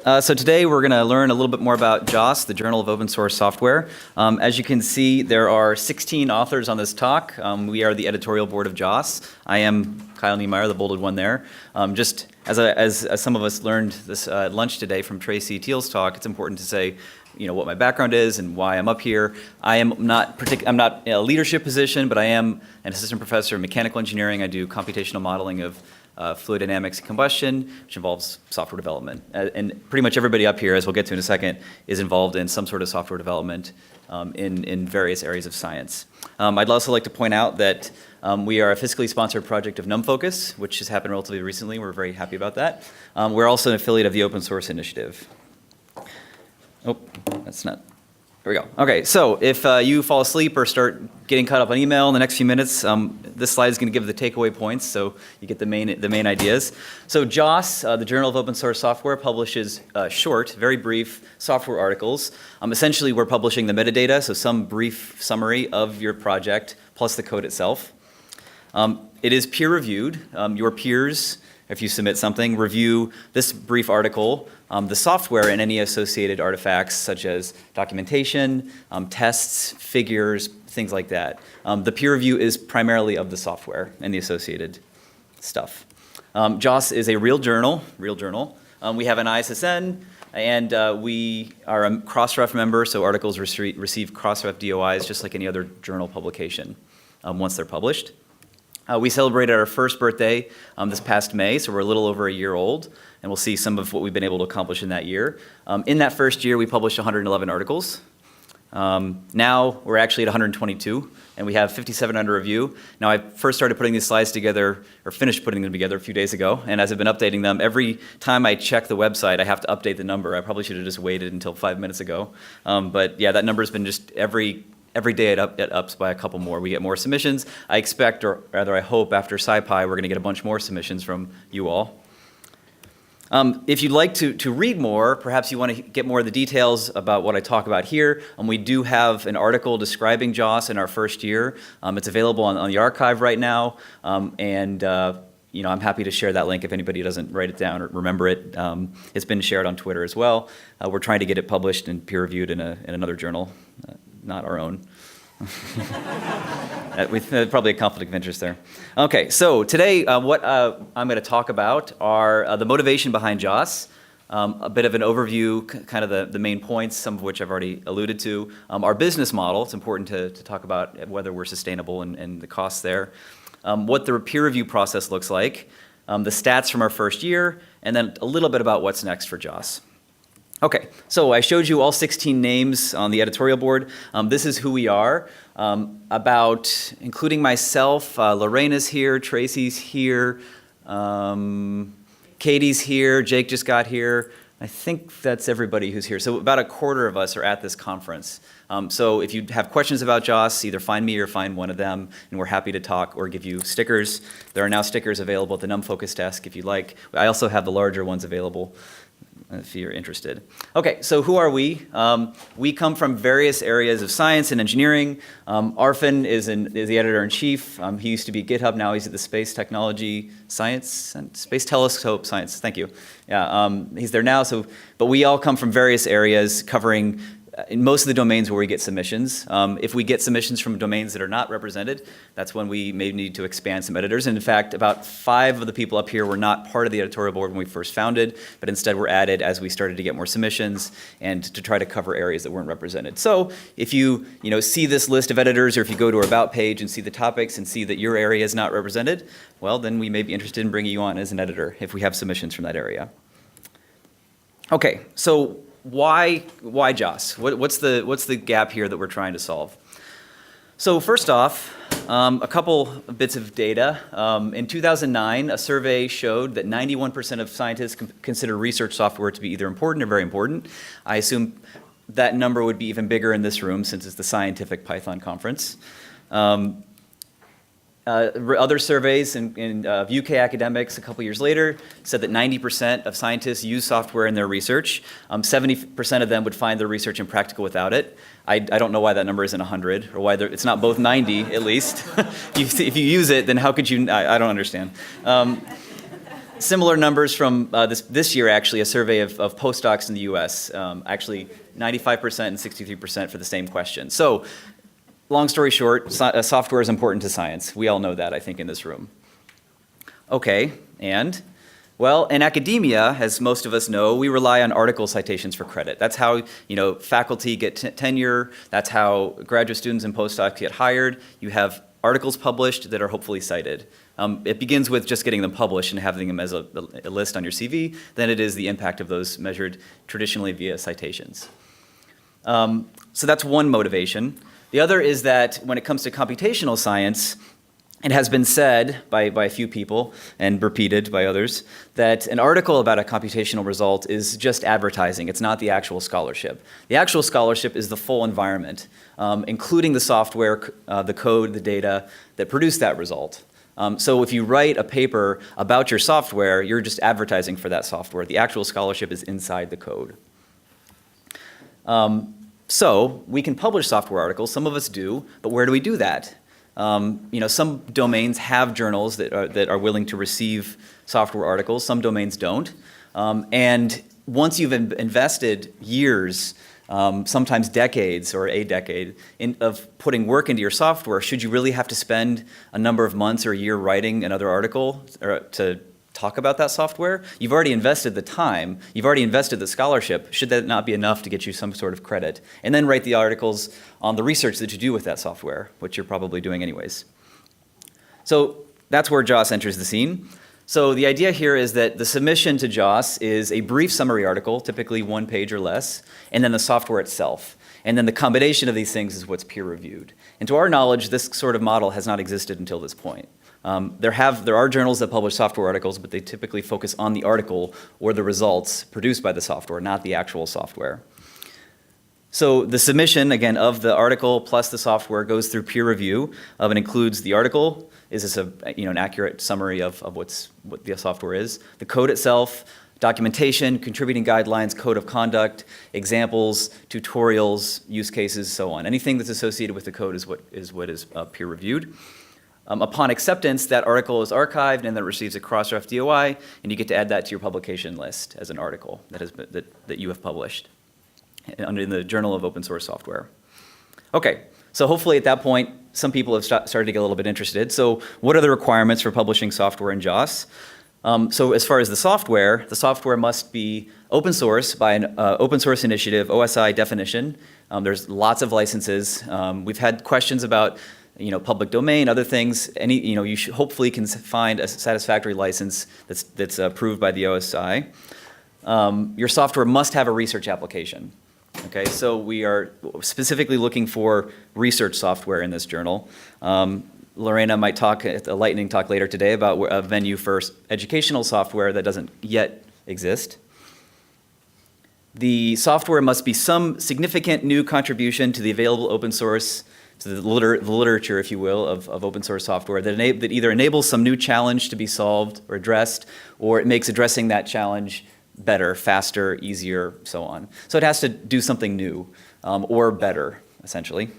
So today we're going to learn a little bit more about JOSS, the Journal of Open Source Software. As you can see, there are 16 authors on this talk. We are the editorial board of JOSS. I am Kyle Niemeyer, the bolded one there. Just as some of us learned this at lunch today from Tracy Teal's talk, it's important to say, what my background is and why I'm up here. I'm not in a leadership position, but I am an assistant professor in mechanical engineering. I do computational modeling of fluid dynamics and combustion, which involves software development. And pretty much everybody up here, as we'll get to in a second, is involved in some sort of software development in various areas of science. I'd also like to point out that we are a fiscally sponsored project of NumFocus, which has happened relatively recently. We're very happy about that. We're also an affiliate of the Open Source Initiative. Oh, that's not. There we go. Okay, so if you fall asleep or start getting caught up on email in the next few minutes, this slide is going to give the takeaway points, so you get the main ideas. So JOSS, the Journal of Open Source Software, publishes short, very brief software articles. Essentially, we're publishing the metadata, so some brief summary of your project plus the code itself. It is peer-reviewed. Your peers, if you submit something, review this brief article, the software and any associated artifacts such as documentation, tests, figures, things like that. The peer review is primarily of the software and the associated stuff. JOSS is a real journal. We have an ISSN, and we are a Crossref member, so articles receive Crossref DOIs just like any other journal publication once they're published. We celebrated our first birthday this past May, so we're a little over a year old, and we'll see some of what we've been able to accomplish in that year. In that first year, we published 111 articles. Now we're actually at 122, and we have 57 under review. Now I first started putting these slides together, or finished putting them together a few days ago, and as I've been updating them, every time I check the website, I have to update the number. I probably should have just waited until 5 minutes ago. But yeah, that number's been just every day it ups by a couple more. We get more submissions. I expect, or rather I hope, after SciPy, we're going to get a bunch more submissions from you all. If you'd like to read more, perhaps you want to get more of the details about what I talk about here, we do have an article describing JOSS in our first year. It's available on the archive right now, and I'm happy to share that link if anybody doesn't write it down or remember it. It's been shared on Twitter as well. We're trying to get it published and peer-reviewed in another journal. Not our own. Probably a conflict of interest there. Okay, so today what I'm going to talk about are the motivation behind JOSS, a bit of an overview, kind of the main points, some of which I've already alluded to. Our business model, it's important to talk about whether we're sustainable and the costs there. What the peer review process looks like, the stats from our first year, and then a little bit about what's next for JOSS. Okay, so I showed you all 16 names on the editorial board. This is who we are. Including myself, Lorena's here, Tracy's here, Katie's here, Jake just got here. I think that's everybody who's here. So about a quarter of us are at this conference. So if you have questions about JOSS, either find me or find one of them, and we're happy to talk or give you stickers. There are now stickers available at the NumFocus desk if you'd like. I also have the larger ones available if you're interested. Okay, so who are we? We come from various areas of science and engineering. Arfin is the editor-in-chief. He used to be at GitHub, now he's at the Space Technology Science, and Space Telescope Science, thank you. Yeah, he's there now, but we all come from various areas covering in most of the domains where we get submissions. If we get submissions from domains that are not represented, that's when we may need to expand some editors. And in fact, about 5 of the people up here were not part of the editorial board when we first founded, but instead were added as we started to get more submissions and to try to cover areas that weren't represented. So if you see this list of editors, or if you go to our About page and see the topics and see that your area is not represented, well, then we may be interested in bringing you on as an editor if we have submissions from that area. Okay, so why JOSS? What's the gap here that we're trying to solve? So first off, a couple bits of data. In 2009, a survey showed that 91% of scientists consider research software to be either important or very important. I assume that number would be even bigger in this room since it's the Scientific Python Conference. Other surveys in UK academics a couple years later said that 90% of scientists use software in their research. 70% of them would find their research impractical without it. I don't know why that number isn't 100, or why it's not both 90 at least. If you use it, then how could you? I don't understand. Similar numbers from this year, actually, a survey of postdocs in the US, actually 95% and 63% for the same question. So, long story short, software is important to science. We all know that, I think, in this room. Okay, and? Well, in academia, as most of us know, we rely on article citations for credit. That's how faculty get tenure. That's how graduate students and postdocs get hired. You have articles published that are hopefully cited. It begins with just getting them published and having them as a list on your CV. Then it is the impact of those measured traditionally via citations. So that's one motivation. The other is that when it comes to computational science, it has been said by a few people and repeated by others that an article about a computational result is just advertising. It's not the actual scholarship. The actual scholarship is the full environment, including the software, the code, the data that produce that result. So if you write a paper about your software, you're just advertising for that software. The actual scholarship is inside the code. So we can publish software articles. Some of us do, but where do we do that? Some domains have journals that are willing to receive software articles. Some domains don't. And once you've invested years, sometimes decades or a decade, of putting work into your software, should you really have to spend a number of months or a year writing another article to talk about that software? You've already invested the time. You've already invested the scholarship. Should that not be enough to get you some sort of credit? And then write the articles on the research that you do with that software, which you're probably doing anyways. So that's where JOSS enters the scene. So the idea here is that the submission to JOSS is a brief summary article, typically 1 page or less, and then the software itself. And then the combination of these things is what's peer reviewed. And to our knowledge, this sort of model has not existed until this point. There are journals that publish software articles, but they typically focus on the article or the results produced by the software, not the actual software. So the submission, again, of the article plus the software goes through peer review and includes the article. Is this an accurate summary of what the software is? The code itself, documentation, contributing guidelines, code of conduct, examples, tutorials, use cases, so on. Anything that's associated with the code is what is peer reviewed. Upon acceptance, that article is archived and then receives a Crossref DOI, and you get to add that to your publication list as an article that you have published under the Journal of Open Source Software. Okay, so hopefully at that point, some people have started to get a little bit interested. So what are the requirements for publishing software in JOSS? So as far as the software must be open source by an open source initiative, OSI definition. There's lots of licenses. We've had questions about public domain, other things. You hopefully can find a satisfactory license that's approved by the OSI. Your software must have a research application. Okay, so we are specifically looking for research software in this journal. Lorena might talk at the lightning talk later today about a venue for educational software that doesn't yet exist. The software must be some significant new contribution to the available open source, to the literature, if you will, of open source software that either enables some new challenge to be solved or addressed, or it makes addressing that challenge better, faster, easier, so on. So it has to do something new or better, essentially.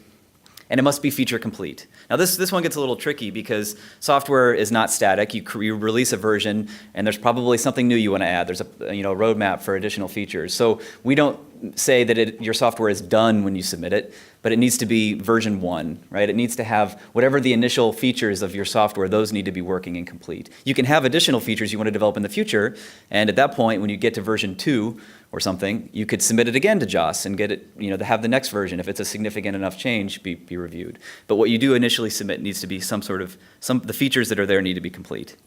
And it must be feature complete. Now this one gets a little tricky because software is not static. You release a version and there's probably something new you want to add. There's a roadmap for additional features. So we don't say that your software is done when you submit it, but it needs to be version 1, right? It needs to have whatever the initial features of your software, those need to be working and complete. You can have additional features you want to develop in the future, and at that point, when you get to version 2 or something, you could submit it again to JOSS and get it, to have the next version, if it's a significant enough change, be reviewed. But what you do initially submit needs to be the features that are there need to be complete.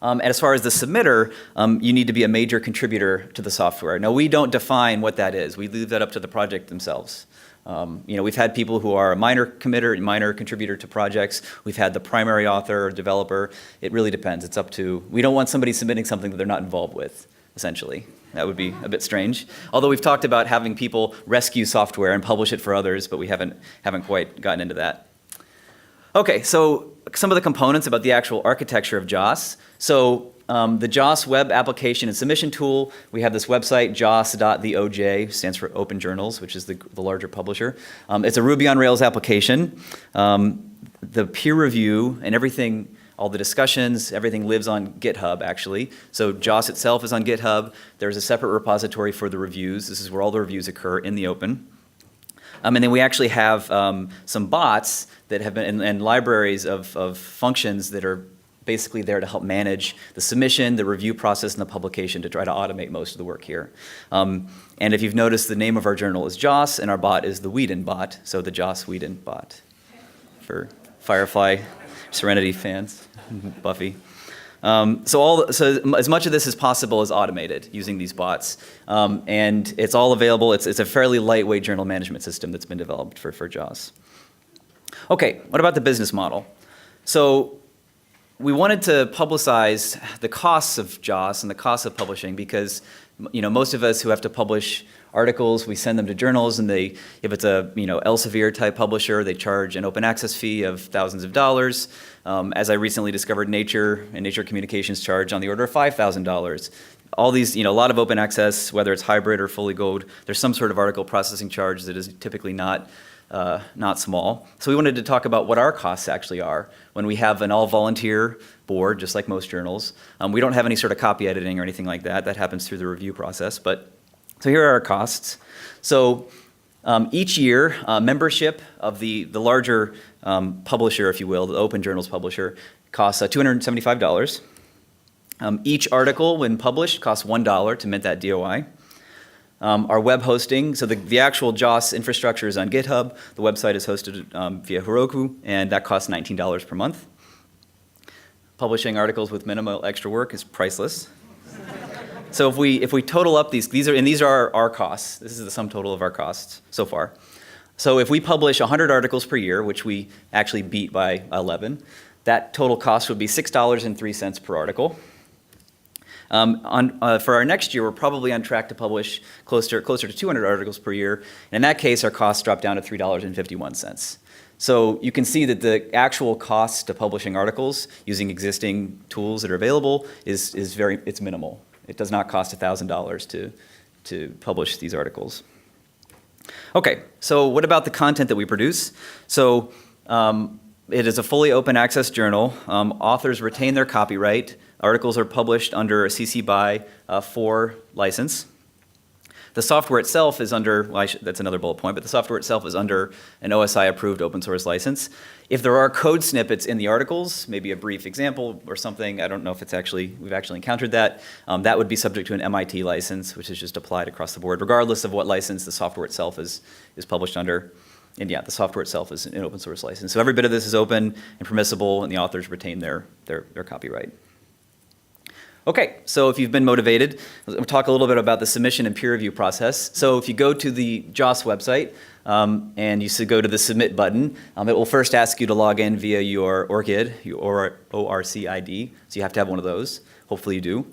And as far as the submitter, you need to be a major contributor to the software. Now, we don't define what that is. We leave that up to the project themselves. We've had people who are a minor committer, minor contributor to projects. We've had the primary author or developer. It really depends. It's up to, we don't want somebody submitting something that they're not involved with, essentially. That would be a bit strange. Although we've talked about having people rescue software and publish it for others, but we haven't quite gotten into that. Okay, so some of the components about the actual architecture of JOSS. So the JOSS web application and submission tool, we have this website, joss.theoj, stands for Open Journals, which is the larger publisher. It's a Ruby on Rails application. The peer review and everything all the discussions, everything lives on GitHub, actually. So JOSS itself is on GitHub. There's a separate repository for the reviews. This is where all the reviews occur in the open. And then we actually have some bots that have been, and libraries of functions that are basically there to help manage the submission, the review process, and the publication to try to automate most of the work here. And if you've noticed, the name of our journal is JOSS, and our bot is the Whedon bot, so the JOSS Whedon bot for Firefly, Serenity fans, Buffy. So as much of this as possible is automated using these bots. And it's all available. It's a fairly lightweight journal management system that's been developed for JOSS. Okay, what about the business model? So we wanted to publicize the costs of JOSS and the costs of publishing because most of us who have to publish articles, we send them to journals, and if it's a Elsevier type publisher, they charge an open access fee of thousands of dollars. As I recently discovered, Nature and Nature Communications charge on the order of $5,000. All these, a lot of open access, whether it's hybrid or fully gold, there's some sort of article processing charge that is typically not small. So we wanted to talk about what our costs actually are when we have an all-volunteer board, just like most journals. We don't have any sort of copy editing or anything like that. That happens through the review process. So here are our costs. So each year, membership of the larger publisher, if you will, the open journals publisher, costs $275. Each article, when published, costs $1 to mint that DOI. Our web hosting, so the actual JOSS infrastructure is on GitHub. The website is hosted via Heroku, and that costs $19 per month. Publishing articles with minimal extra work is priceless. So if we total up these are our costs. This is the sum total of our costs so far. So if we publish 100 articles per year, which we actually beat by 11, that total cost would be $6.03 per article. For our next year, we're probably on track to publish closer to 200 articles per year. And in that case, our costs drop down to $3.51. So you can see that the actual cost of publishing articles using existing tools that are available it's minimal. It does not cost $1,000 to publish these articles. Okay, so what about the content that we produce? So it is a fully open access journal. Authors retain their copyright. Articles are published under a CC BY 4 license. The software itself is under, that's another bullet point, but the software itself is under an OSI-approved open source license. If there are code snippets in the articles, maybe a brief example or something, I don't know if we've actually encountered that, that would be subject to an MIT license, which is just applied across the board, regardless of what license the software itself is published under. And yeah, the software itself is an open source license. So every bit of this is open and permissible, and the authors retain their copyright. Okay, so if you've been motivated, we'll talk a little bit about the submission and peer review process. So if you go to the JOSS website and you go to the submit button, it will first ask you to log in via your ORCID, your ORC ID. So you have to have one of those. Hopefully you do.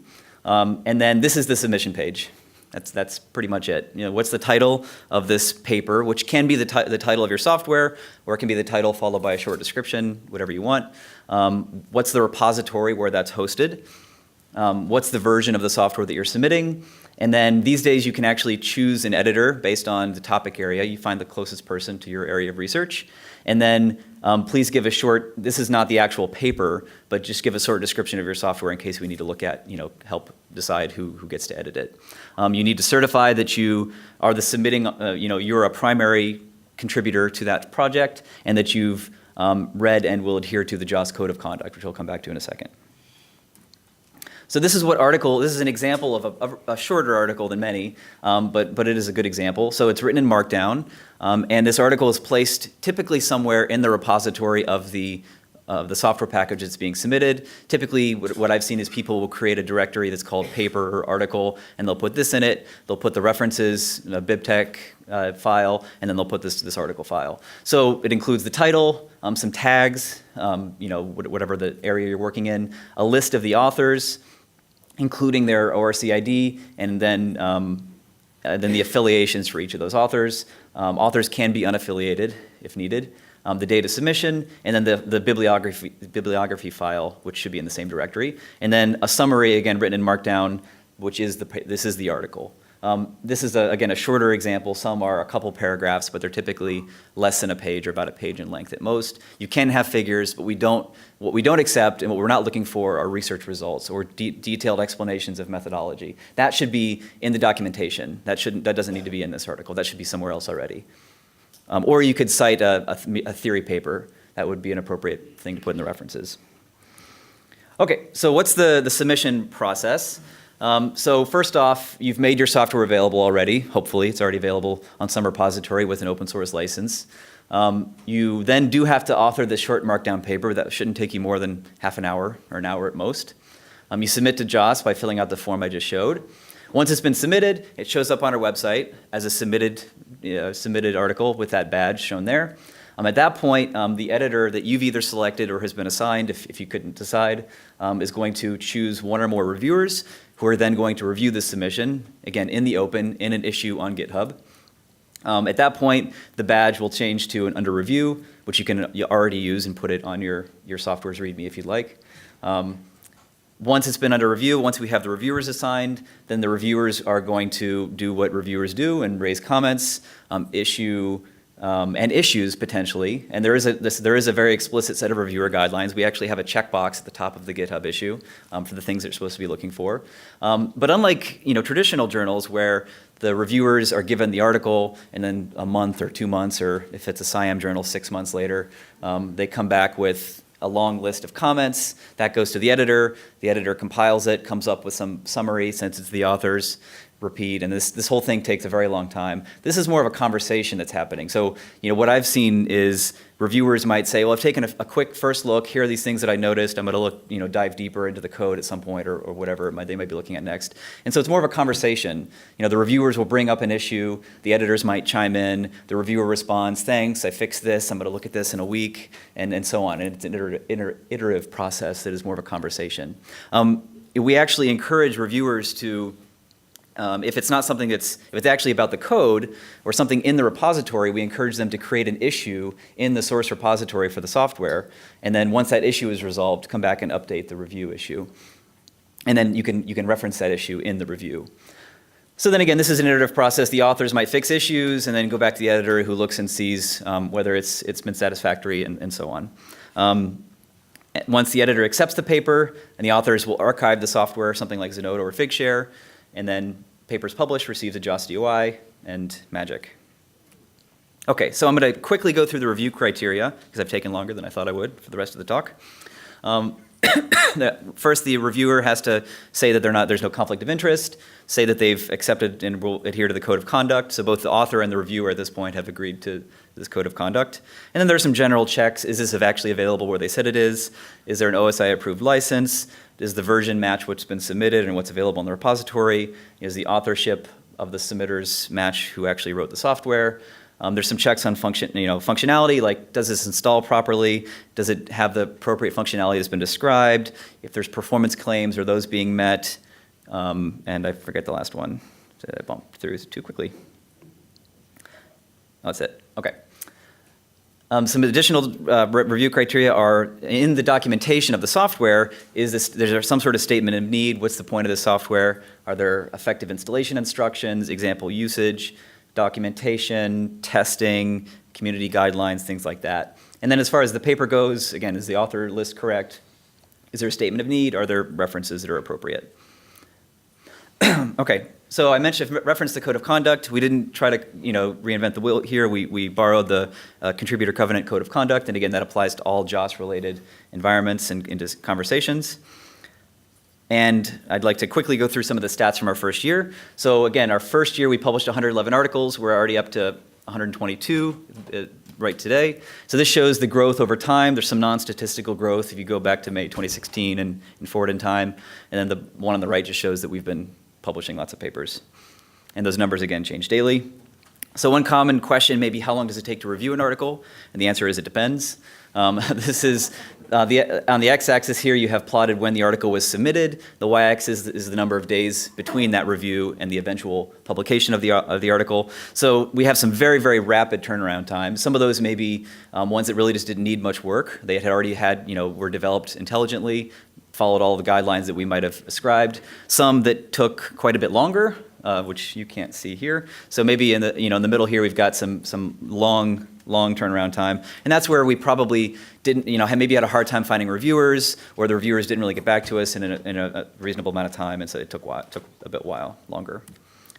And then this is the submission page. That's pretty much it. What's the title of this paper, which can be the title of your software, or it can be the title followed by a short description, whatever you want. What's the repository where that's hosted? What's the version of the software that you're submitting? And then these days you can actually choose an editor based on the topic area. You find the closest person to your area of research. And then please give a short, this is not the actual paper, but just give a short description of your software in case we need to look at, help decide who gets to edit it. You need to certify that you are the submitting, you're a primary contributor to that project, and that you've read and will adhere to the JOSS Code of Conduct, which we'll come back to in a second. So this is an example of a shorter article than many, but it is a good example. So it's written in Markdown, and this article is placed typically somewhere in the repository of the software package that's being submitted. Typically, what I've seen is people will create a directory that's called paper or article, and they'll put this in it. They'll put the references, a BibTeX file, and then they'll put this article file. So it includes the title, some tags, whatever the area you're working in, a list of the authors, including their ORC ID, and then the affiliations for each of those authors. Authors can be unaffiliated if needed. The date of submission, and then the bibliography file, which should be in the same directory, and then a summary, again written in Markdown, which is this is the article. This is, again, a shorter example. Some are a couple paragraphs, but they're typically less than a page or about a page in length at most. You can have figures, but what we don't accept and what we're not looking for are research results or detailed explanations of methodology. That should be in the documentation. That doesn't need to be in this article. That should be somewhere else already. Or you could cite a theory paper. That would be an appropriate thing to put in the references. Okay, so what's the submission process? So first off, you've made your software available already. Hopefully, it's already available on some repository with an open source license. You then do have to author this short markdown paper. That shouldn't take you more than half an hour or an hour at most. You submit to JOSS by filling out the form I just showed. Once it's been submitted, it shows up on our website as a submitted article with that badge shown there. At that point, the editor that you've either selected or has been assigned, if you couldn't decide, is going to choose one or more reviewers who are then going to review the submission, again, in the open, in an issue on GitHub. At that point, the badge will change to an under review, which you already use and put it on your software's README if you'd like. Once it's been under review, once we have the reviewers assigned, then the reviewers are going to do what reviewers do and raise comments, issue and issues potentially. And there is a very explicit set of reviewer guidelines. We actually have a checkbox at the top of the GitHub issue for the things they're supposed to be looking for. But unlike traditional journals where the reviewers are given the article and then a month or 2 months, or if it's a SciAm journal, 6 months later, they come back with a long list of comments. That goes to the editor. The editor compiles it, comes up with some summary since it's the author's, repeat, and this whole thing takes a very long time. This is more of a conversation that's happening. So, what I've seen is reviewers might say, well, I've taken a quick first look. Here are these things that I noticed. I'm going to look, dive deeper into the code at some point or whatever they might be looking at next. And so it's more of a conversation. The reviewers will bring up an issue. The editors might chime in. The reviewer responds, thanks, I fixed this. I'm going to look at this in a week, and so on. And it's an iterative process that is more of a conversation. We actually encourage reviewers to if it's not something if it's actually about the code or something in the repository, we encourage them to create an issue in the source repository for the software. And then once that issue is resolved, come back and update the review issue. And then you can reference that issue in the review. So then again, this is an iterative process. The authors might fix issues and then go back to the editor who looks and sees whether it's been satisfactory and so on. Once the editor accepts the paper, and the authors will archive the software, something like Zenodo or Figshare, and then papers published, receives a JOSS DOI, and magic. Okay, so I'm going to quickly go through the review criteria, because I've taken longer than I thought I would for the rest of the talk. First, the reviewer has to say that there's no conflict of interest, say that they've accepted and will adhere to the code of conduct. So both the author and the reviewer at this point have agreed to this code of conduct. And then there's some general checks. Is this actually available where they said it is? Is there an OSI approved license? Does the version match what's been submitted and what's available in the repository? Is the authorship of the submitters match who actually wrote the software? There's some checks on functionality, like does this install properly? Does it have the appropriate functionality that's been described? If there's performance claims, are those being met? And I forget the last one. I bumped through too quickly. Oh, that's it. Okay. Some additional review criteria are in the documentation of the software. Is there some sort of statement of need? What's the point of the software? Are there effective installation instructions, example usage, documentation, testing, community guidelines, things like that. And then as far as the paper goes, again, is the author list correct? Is there a statement of need? Are there references that are appropriate? Okay, so I referenced the code of conduct. We didn't try to reinvent the wheel here. We borrowed the contributor covenant code of conduct, and again, that applies to all JOSS-related environments and into conversations. And I'd like to quickly go through some of the stats from our first year. So again, our first year we published 111 articles. We're already up to 122 right today. So this shows the growth over time. There's some non-statistical growth if you go back to May 2016 and forward in time. And then the one on the right just shows that we've been publishing lots of papers. And those numbers, again, change daily. So one common question may be, how long does it take to review an article? And the answer is, it depends. This is on the x-axis here, you have plotted when the article was submitted. The y-axis is the number of days between that review and the eventual publication of the article. So we have some very, very rapid turnaround times. Some of those may be ones that really just didn't need much work. They had already were developed intelligently, followed all the guidelines that we might have ascribed. Some that took quite a bit longer, which you can't see here. So maybe in the middle here we've got some long turnaround time, and that's where we probably didn't maybe had a hard time finding reviewers, or the reviewers didn't really get back to us in a reasonable amount of time, and so it took a bit longer.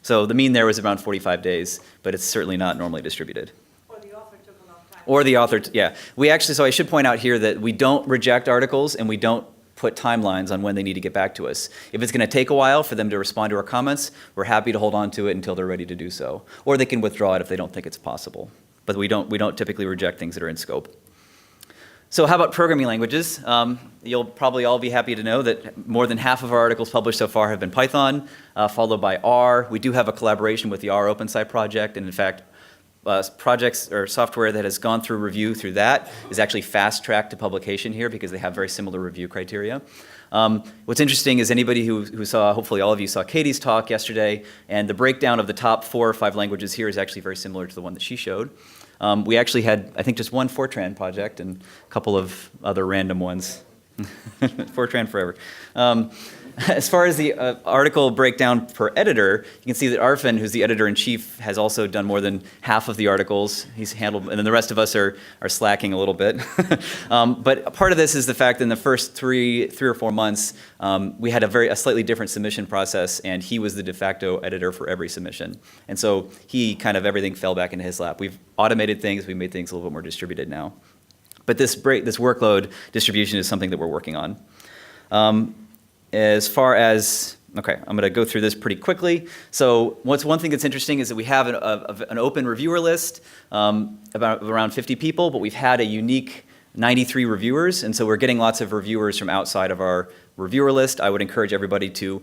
So the mean there was around 45 days, but it's certainly not normally distributed. Or the author took a long time. Or the author, yeah. So I should point out here that we don't reject articles and we don't put timelines on when they need to get back to us. If it's going to take a while for them to respond to our comments, we're happy to hold on to it until they're ready to do so. Or they can withdraw it if they don't think it's possible. But we don't typically reject things that are in scope. So how about programming languages? You'll probably all be happy to know that more than half of our articles published so far have been Python, followed by R. We do have a collaboration with the rOpenSci project, and in fact, projects or software that has gone through review through that is actually fast-tracked to publication here because they have very similar review criteria. What's interesting is anybody who saw, hopefully all of you saw Katie's talk yesterday, and the breakdown of the top 4 or 5 languages here is actually very similar to the one that she showed. We actually had, I think, just one Fortran project and a couple of other random ones. Fortran forever. As far as the article breakdown per editor, you can see that Arfin, who's the editor-in-chief, has also done more than half of the articles. He's handled, and then the rest of us are slacking a little bit. But part of this is the fact that in the first three or 4 months, we had a slightly different submission process, and he was the de facto editor for every submission. And so everything fell back into his lap. We've automated things, we've made things a little bit more distributed now. But this workload distribution is something that we're working on. As far as, okay, I'm going to go through this pretty quickly. So one thing that's interesting is that we have an open reviewer list, about around 50 people, but we've had a unique 93 reviewers, and so we're getting lots of reviewers from outside of our reviewer list. I would encourage everybody to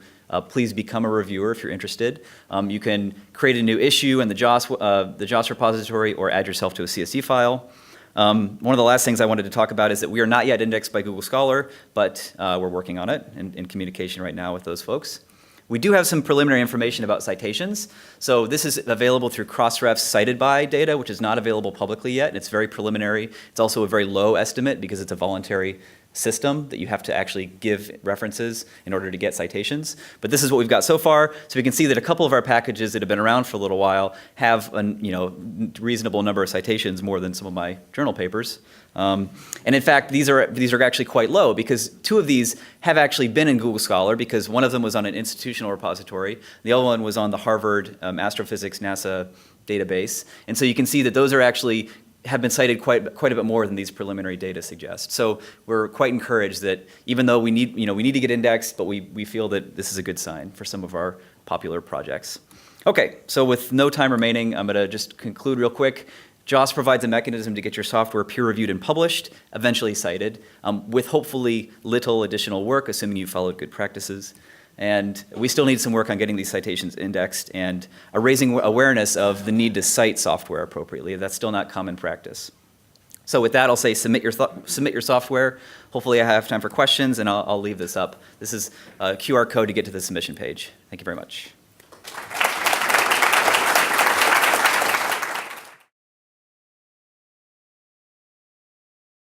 please become a reviewer if you're interested. You can create a new issue in the JOSS repository or add yourself to a CSV file. One of the last things I wanted to talk about is that we are not yet indexed by Google Scholar, but we're working on it and in communication right now with those folks. We do have some preliminary information about citations. So this is available through Crossref's cited by data, which is not available publicly yet. It's very preliminary. It's also a very low estimate because it's a voluntary system that you have to actually give references in order to get citations. But this is what we've got so far. So we can see that a couple of our packages that have been around for a little while have a reasonable number of citations, more than some of my journal papers. And in fact, these are actually quite low because 2 of these have actually been in Google Scholar because one of them was on an institutional repository. The other one was on the Harvard Astrophysics NASA database. And so you can see that those are actually have been cited quite a bit more than these preliminary data suggest. So we're quite encouraged that even though we need to get indexed, but we feel that this is a good sign for some of our popular projects. Okay, so with no time remaining, I'm going to just conclude real quick. JOSS provides a mechanism to get your software peer-reviewed and published, eventually cited, with hopefully little additional work, assuming you followed good practices. And we still need some work on getting these citations indexed and raising awareness of the need to cite software appropriately. That's still not common practice. So with that, I'll say submit your software. Hopefully I have time for questions, and I'll leave this up. This is a QR code to get to the submission page. Thank you very much.